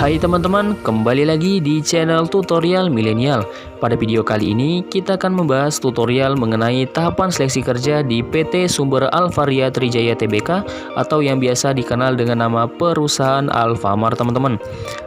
Hai teman-teman, kembali lagi di channel Tutorial Milenial. Pada video kali ini kita akan membahas tutorial mengenai tahapan seleksi kerja di PT Sumber Alvaria Trijaya Tbk atau yang biasa dikenal dengan nama perusahaan Alfamart teman-teman.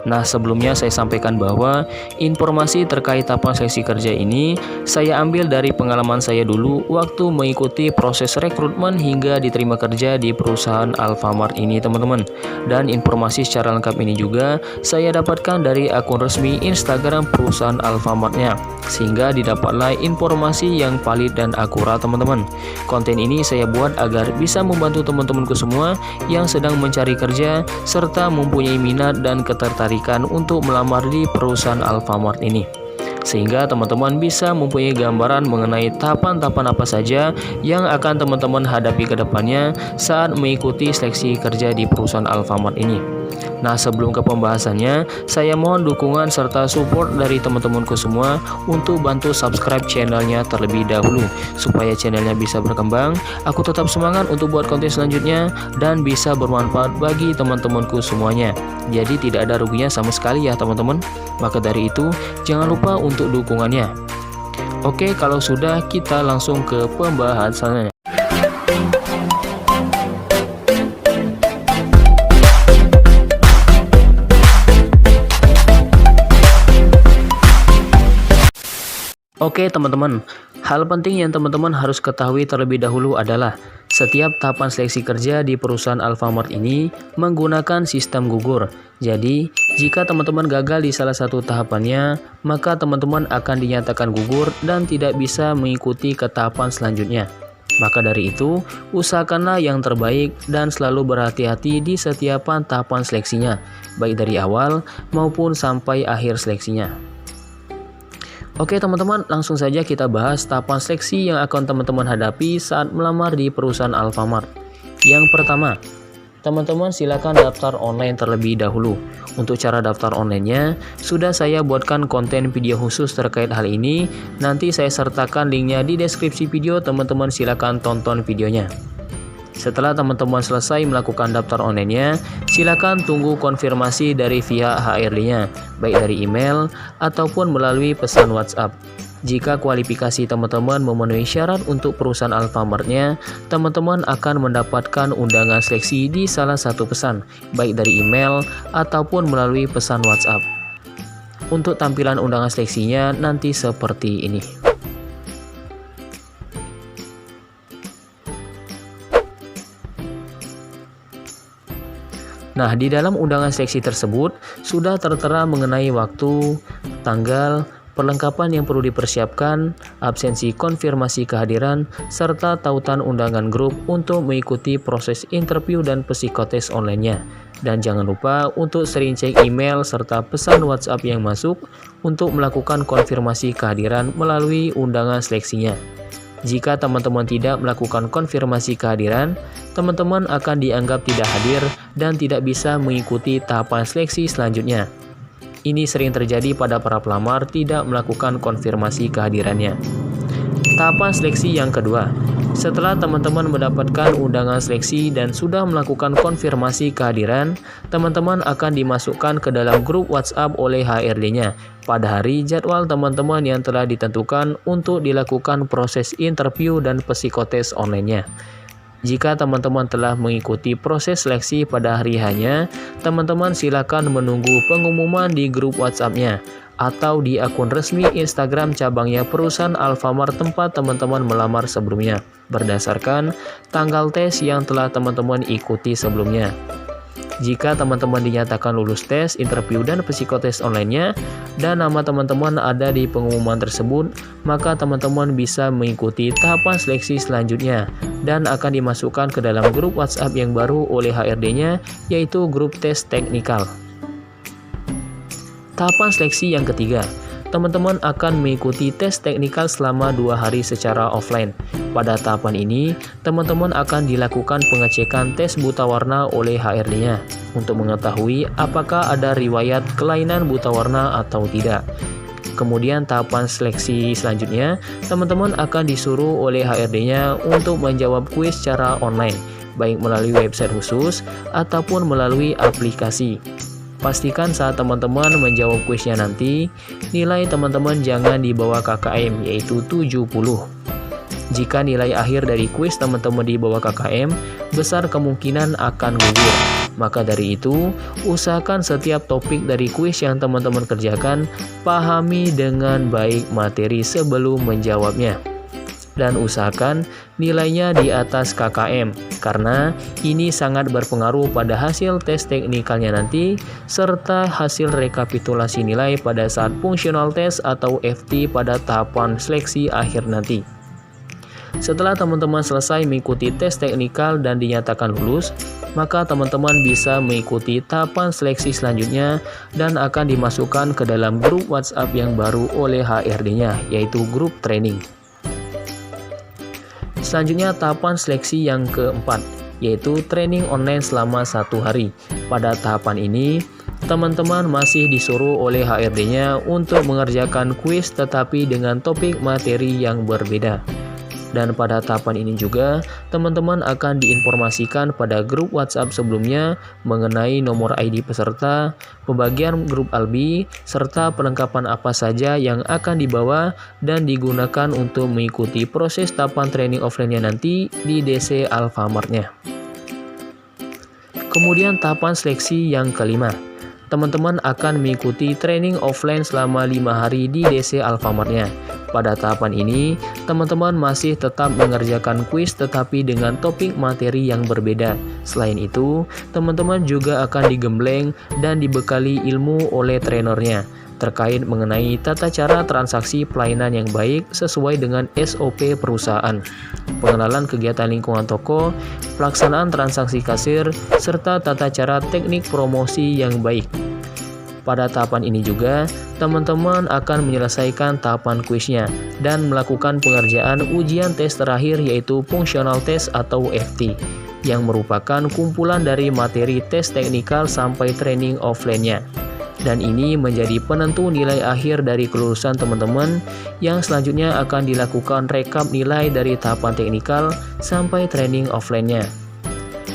Nah, sebelumnya saya sampaikan bahwa informasi terkait tahapan seleksi kerja ini saya ambil dari pengalaman saya dulu waktu mengikuti proses rekrutmen hingga diterima kerja di perusahaan Alfamart ini teman-teman. Dan informasi secara lengkap ini juga saya dapatkan dari akun resmi Instagram perusahaan Alfamartnya, sehingga didapatlah informasi yang valid dan akurat teman-teman. Konten ini saya buat agar bisa membantu teman-temanku semua yang sedang mencari kerja serta mempunyai minat dan ketertarikan untuk melamar di perusahaan Alfamart ini, sehingga teman-teman bisa mempunyai gambaran mengenai tahapan-tahapan apa saja yang akan teman-teman hadapi ke depannya saat mengikuti seleksi kerja di perusahaan Alfamart ini. Nah, sebelum ke pembahasannya, saya mohon dukungan serta support dari teman-temanku semua untuk bantu subscribe channelnya terlebih dahulu, supaya channelnya bisa berkembang, aku tetap semangat untuk buat konten selanjutnya, dan bisa bermanfaat bagi teman-temanku semuanya. Jadi tidak ada ruginya sama sekali ya teman-teman. Maka dari itu, jangan lupa untuk dukungannya. Oke, kalau sudah, kita langsung ke pembahasannya. Oke teman-teman, hal penting yang teman-teman harus ketahui terlebih dahulu adalah setiap tahapan seleksi kerja di perusahaan Alfamart ini menggunakan sistem gugur. Jadi, jika teman-teman gagal di salah satu tahapannya, maka teman-teman akan dinyatakan gugur dan tidak bisa mengikuti ke tahapan selanjutnya. Maka dari itu, usahakanlah yang terbaik dan selalu berhati-hati di setiap tahapan seleksinya, baik dari awal maupun sampai akhir seleksinya. Oke teman-teman, langsung saja kita bahas tahapan seleksi yang akan teman-teman hadapi saat melamar di perusahaan Alfamart. Yang pertama, teman-teman silakan daftar online terlebih dahulu. Untuk cara daftar online-nya, sudah saya buatkan konten video khusus terkait hal ini. Nanti saya sertakan linknya di deskripsi video, teman-teman silakan tonton videonya. Setelah teman-teman selesai melakukan daftar online-nya, silakan tunggu konfirmasi dari pihak HRD-nya, baik dari email ataupun melalui pesan WhatsApp. Jika kualifikasi teman-teman memenuhi syarat untuk perusahaan Alfamart-nya, teman-teman akan mendapatkan undangan seleksi di salah satu pesan, baik dari email ataupun melalui pesan WhatsApp. Untuk tampilan undangan seleksinya nanti seperti ini. Nah, di dalam undangan seleksi tersebut sudah tertera mengenai waktu, tanggal, perlengkapan yang perlu dipersiapkan, absensi konfirmasi kehadiran, serta tautan undangan grup untuk mengikuti proses interview dan psikotes online-nya. Dan jangan lupa untuk sering cek email serta pesan WhatsApp yang masuk untuk melakukan konfirmasi kehadiran melalui undangan seleksinya. Jika teman-teman tidak melakukan konfirmasi kehadiran, teman-teman akan dianggap tidak hadir dan tidak bisa mengikuti tahapan seleksi selanjutnya. Ini sering terjadi pada para pelamar tidak melakukan konfirmasi kehadirannya. Tahapan seleksi yang kedua. Setelah teman-teman mendapatkan undangan seleksi dan sudah melakukan konfirmasi kehadiran, teman-teman akan dimasukkan ke dalam grup WhatsApp oleh HRD-nya pada hari jadwal teman-teman yang telah ditentukan untuk dilakukan proses interview dan psikotes online-nya. Jika teman-teman telah mengikuti proses seleksi pada hari hanya, teman-teman silakan menunggu pengumuman di grup WhatsApp-nya atau di akun resmi Instagram cabangnya perusahaan Alfamart tempat teman-teman melamar sebelumnya, berdasarkan tanggal tes yang telah teman-teman ikuti sebelumnya. Jika teman-teman dinyatakan lulus tes, interview, dan psikotes online-nya, dan nama teman-teman ada di pengumuman tersebut, maka teman-teman bisa mengikuti tahapan seleksi selanjutnya, dan akan dimasukkan ke dalam grup WhatsApp yang baru oleh HRD-nya, yaitu grup tes teknikal. Tahapan seleksi yang ketiga, teman-teman akan mengikuti tes teknikal selama 2 hari secara offline. Pada tahapan ini, teman-teman akan dilakukan pengecekan tes buta warna oleh HRD-nya untuk mengetahui apakah ada riwayat kelainan buta warna atau tidak. Kemudian tahapan seleksi selanjutnya, teman-teman akan disuruh oleh HRD-nya untuk menjawab kuis secara online, baik melalui website khusus ataupun melalui aplikasi. Pastikan saat teman-teman menjawab kuisnya nanti, nilai teman-teman jangan di bawah KKM, yaitu 70. Jika nilai akhir dari kuis teman-teman di bawah KKM, besar kemungkinan akan gugur. Maka dari itu, usahakan setiap topik dari kuis yang teman-teman kerjakan, pahami dengan baik materi sebelum menjawabnya. Dan usahakan nilainya di atas KKM, karena ini sangat berpengaruh pada hasil tes teknikalnya nanti, serta hasil rekapitulasi nilai pada saat functional test atau FT pada tahapan seleksi akhir nanti. Setelah teman-teman selesai mengikuti tes teknikal dan dinyatakan lulus, maka teman-teman bisa mengikuti tahapan seleksi selanjutnya dan akan dimasukkan ke dalam grup WhatsApp yang baru oleh HRD-nya, yaitu grup training. Selanjutnya tahapan seleksi yang keempat, yaitu training online selama 1 hari. Pada tahapan ini, teman-teman masih disuruh oleh HRD-nya untuk mengerjakan kuis tetapi dengan topik materi yang berbeda. Dan pada tahapan ini juga, teman-teman akan diinformasikan pada grup WhatsApp sebelumnya mengenai nomor ID peserta, pembagian grup Albi, serta perlengkapan apa saja yang akan dibawa dan digunakan untuk mengikuti proses tahapan training offline-nya nanti di DC Alfamart-nya. Kemudian tahapan seleksi yang kelima. Teman-teman akan mengikuti training offline selama 5 hari di DC Alfamart-nya. Pada tahapan ini, teman-teman masih tetap mengerjakan kuis tetapi dengan topik materi yang berbeda. Selain itu, teman-teman juga akan digembleng dan dibekali ilmu oleh trainernya terkait mengenai tata cara transaksi pelayanan yang baik sesuai dengan SOP perusahaan, pengenalan kegiatan lingkungan toko, pelaksanaan transaksi kasir, serta tata cara teknik promosi yang baik. Pada tahapan ini juga, teman-teman akan menyelesaikan tahapan kuisnya dan melakukan pengerjaan ujian tes terakhir yaitu functional test atau FT, yang merupakan kumpulan dari materi tes teknikal sampai training offline-nya. Dan ini menjadi penentu nilai akhir dari kelulusan teman-teman, yang selanjutnya akan dilakukan rekap nilai dari tahapan teknikal sampai training offline-nya.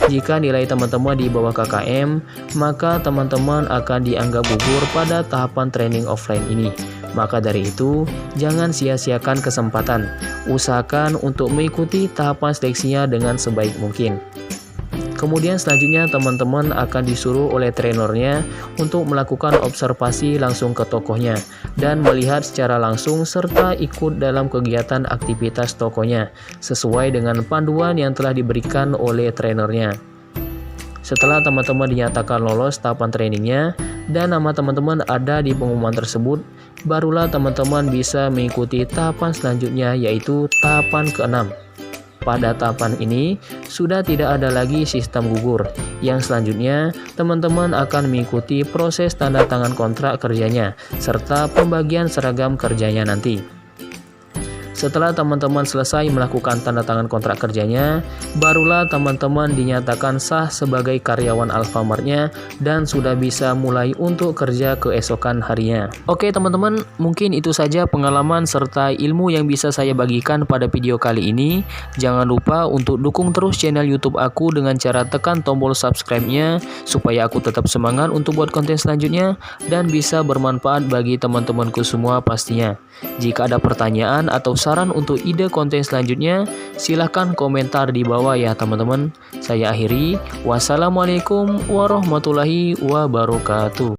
Jika nilai teman-teman di bawah KKM, maka teman-teman akan dianggap gugur pada tahapan training offline ini. Maka dari itu, jangan sia-siakan kesempatan. Usahakan untuk mengikuti tahapan seleksinya dengan sebaik mungkin. Kemudian selanjutnya teman-teman akan disuruh oleh trainernya untuk melakukan observasi langsung ke tokonya dan melihat secara langsung serta ikut dalam kegiatan aktivitas tokonya sesuai dengan panduan yang telah diberikan oleh trainernya. Setelah teman-teman dinyatakan lolos tahapan trainingnya dan nama teman-teman ada di pengumuman tersebut, barulah teman-teman bisa mengikuti tahapan selanjutnya, yaitu tahapan ke-6. Pada tahapan ini, sudah tidak ada lagi sistem gugur. Yang selanjutnya, teman-teman akan mengikuti proses tanda tangan kontrak kerjanya, serta pembagian seragam kerjanya nanti. Setelah teman-teman selesai melakukan tanda tangan kontrak kerjanya, barulah teman-teman dinyatakan sah sebagai karyawan Alfamart-nya dan sudah bisa mulai untuk kerja keesokan harinya. Oke teman-teman, mungkin itu saja pengalaman serta ilmu yang bisa saya bagikan pada video kali ini. Jangan lupa untuk dukung terus channel YouTube aku dengan cara tekan tombol subscribe-nya supaya aku tetap semangat untuk buat konten selanjutnya dan bisa bermanfaat bagi teman-temanku semua pastinya. Jika ada pertanyaan atau saran untuk ide konten selanjutnya, silahkan komentar di bawah ya teman-teman. Saya akhiri, wassalamualaikum warahmatullahi wabarakatuh.